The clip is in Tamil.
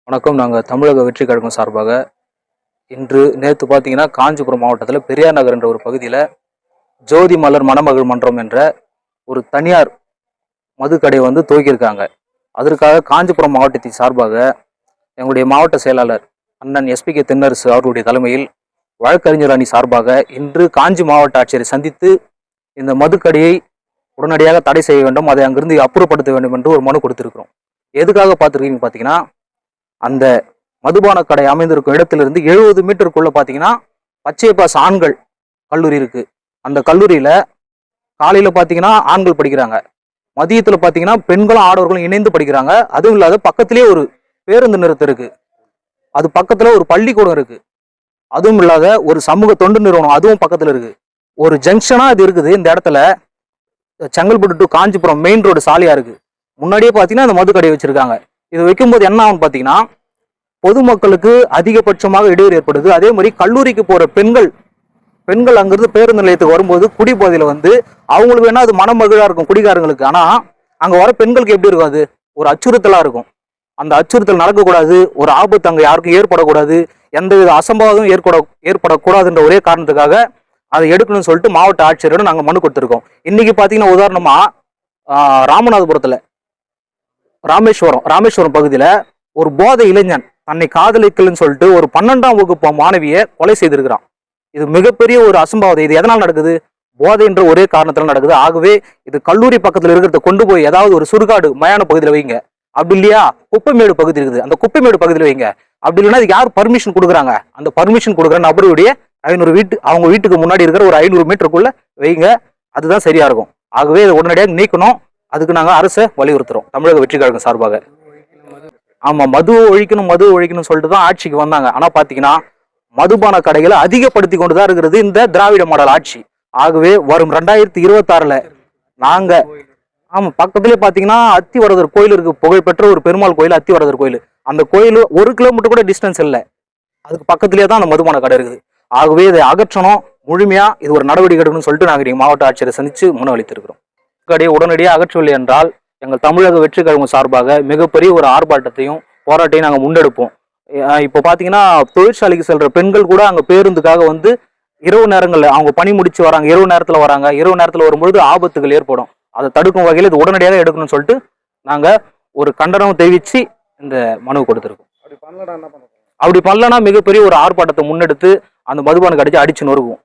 வணக்கம். நாங்கள் தமிழக வெற்றி கழகம் சார்பாக நேற்று பார்த்தீங்கன்னா காஞ்சிபுரம் மாவட்டத்தில் பெரியார் நகர் என்ற ஒரு பகுதியில் ஜோதி மலர் மணமகள் மன்றம் என்ற ஒரு தனியார் மதுக்கடை துவக்கியிருக்காங்க. அதற்காக காஞ்சிபுரம் மாவட்டத்தின் சார்பாக எங்களுடைய மாவட்ட செயலாளர் அண்ணன் SPK தென்னரசு அவர்களுடைய தலைமையில் வழக்கறிஞர் அணி சார்பாக இன்று காஞ்சி மாவட்ட ஆட்சியரை சந்தித்து இந்த மதுக்கடையை உடனடியாக தடை செய்ய வேண்டும், அதை அங்கிருந்து அப்புறப்படுத்த வேண்டும் என்று ஒரு மனு கொடுத்திருக்கிறோம். எதுக்காக பார்த்துருக்கீங்க பார்த்தீங்கன்னா, அந்த மதுபான கடை அமைந்திருக்கும் இடத்திலிருந்து 70 மீட்டருக்குள்ள பார்த்தீங்கன்னா பச்சையப்பாஸ் ஆண்கள் கல்லூரி இருக்கு. அந்த கல்லூரியில காலையில பார்த்தீங்கன்னா ஆண்கள் படிக்கிறாங்க, மதியத்துல பார்த்தீங்கன்னா பெண்களும் ஆடவர்களும் இணைந்து படிக்கிறாங்க. அதுவும் இல்லாத பக்கத்திலேயே ஒரு பேருந்து நிறுத்தம் இருக்கு, அது பக்கத்துல ஒரு பள்ளிக்கூடம் இருக்கு, அதுவும் இல்லாத ஒரு சமூக தொண்டு நிறுவனம் அதுவும் பக்கத்துல இருக்கு. ஒரு ஜங்ஷனா இது இருக்குது. இந்த இடத்துல Chengalpattu to Kanchipuram main road சாலையா இருக்கு. முன்னாடியே பார்த்தீங்கன்னா அந்த மது கடையை வச்சிருக்காங்க. இது வைக்கும்போது என்ன ஆகும் பார்த்தீங்கன்னா, பொதுமக்களுக்கு அதிகபட்சமாக இடையூறு ஏற்படுது. அதே மாதிரி கல்லூரிக்கு போற பெண்கள் அங்கிருந்து பேருந்து நிலையத்துக்கு வரும்போது குடிபோதையில அவங்களுக்கு வேணா அது மனமகிழா இருக்கும் குடிகாரங்களுக்கு. ஆனா அங்க வர பெண்களுக்கு எப்படி இருக்கும், அது ஒரு அச்சுறுத்தலா இருக்கும். அந்த அச்சுறுத்தல் நடக்கக்கூடாது, ஒரு ஆபத்து அங்க யாருக்கும் ஏற்படக்கூடாது, எந்தவித அசம்பாவதும் ஏற்படக்கூடாதுன்ற ஒரே காரணத்துக்காக அதை எடுக்கணும்னு சொல்லிட்டு மாவட்ட ஆட்சியரிடம் நாங்கள் மனு கொடுத்துருக்கோம். இன்னைக்கு பாத்தீங்கன்னா உதாரணமா ராமநாதபுரத்துல ராமேஸ்வரம் பகுதியில ஒரு போதை இளைஞன் தன்னை காதலிக்கலன்னு சொல்லிட்டு ஒரு 12ஆம் வகுப்பு மாணவியை கொலை செய்திருக்கிறான். இது மிகப்பெரிய ஒரு அசம்பாவம். இது எதனால் நடக்குது? போதை என்ற ஒரே காரணத்துல நடக்குது. ஆகவே இது கல்லூரி பக்கத்துல இருக்கிறத கொண்டு போய் ஏதாவது ஒரு சுடுகாடு மயான பகுதியில வைங்க, அப்படி இல்லையா குப்பைமேடு பகுதி இருக்குது, அந்த குப்பைமேடு பகுதியில வைங்க. அப்படி இல்லைன்னா அதுக்கு யார் பர்மிஷன் கொடுக்குறாங்க, அந்த பர்மிஷன் கொடுக்குற நபருடைய 500 அவங்க வீட்டுக்கு முன்னாடி இருக்கிற ஒரு 500 மீட்டருக்குள்ள வைங்க, அதுதான் சரியா இருக்கும். ஆகவே இதை உடனடியாக நீக்கணும். அதுக்கு நாங்க அரசை வலியுறுத்துறோம் தமிழக வெற்றி கழகம் சார்பாக. ஆமா, மது ஒழிக்கணும் சொல்லிட்டு தான் ஆட்சிக்கு வந்தாங்க. ஆனா பாத்தீங்கன்னா மதுபான கடைகளை அதிகப்படுத்தி கொண்டுதான் இருக்கிறது இந்த திராவிட மாடல் ஆட்சி. ஆகவே வரும் 2026ல நாங்க பக்கத்திலே பாத்தீங்கன்னா அத்திவரதர் கோயில் இருக்கு, புகழ்பெற்ற ஒரு பெருமாள் கோயில் அத்திவரதர் கோயில். அந்த கோயில் 1 கிலோமீட்டர் கூட டிஸ்டன்ஸ் இல்லை, அதுக்கு பக்கத்திலேயே தான் அந்த மதுபான கடை இருக்குது. ஆகவே இதை அகற்றணும், முழுமையா இது ஒரு நடவடிக்கை எடுக்கணும்னு சொல்லிட்டு நாங்க மாவட்ட ஆட்சியரை சந்திச்சு மனு அளித்திருக்கிறோம். கடையை உடனடியாக அகற்றவில்லை என்றால் எங்கள் தமிழக வெற்றி கழகம் சார்பாக மிகப்பெரிய ஒரு ஆர்ப்பாட்டத்தையும் போராட்டையும் நாங்கள் முன்னெடுப்போம். இப்போ பார்த்தீங்கன்னா தொழிற்சாலைக்கு செல்ற பெண்கள் கூட அங்கே பேருந்துக்காக இரவு நேரங்களில் அவங்க பணி முடிச்சு வராங்க, இரவு நேரத்தில் வராங்க. இரவு நேரத்தில் வரும்பொழுது ஆபத்துகள் ஏற்படும். அதை தடுக்கும் வகையில் இது உடனடியாக எடுக்கணும்னு சொல்லிட்டு நாங்கள் ஒரு கண்டனம் தெரிவித்து இந்த மனு கொடுத்துருக்கோம். அப்படி பண்ணலன்னா மிகப்பெரிய ஒரு ஆர்ப்பாட்டத்தை முன்னெடுத்து அந்த மதுபான கடைச்சி அடிச்சு நொறுக்குவோம்.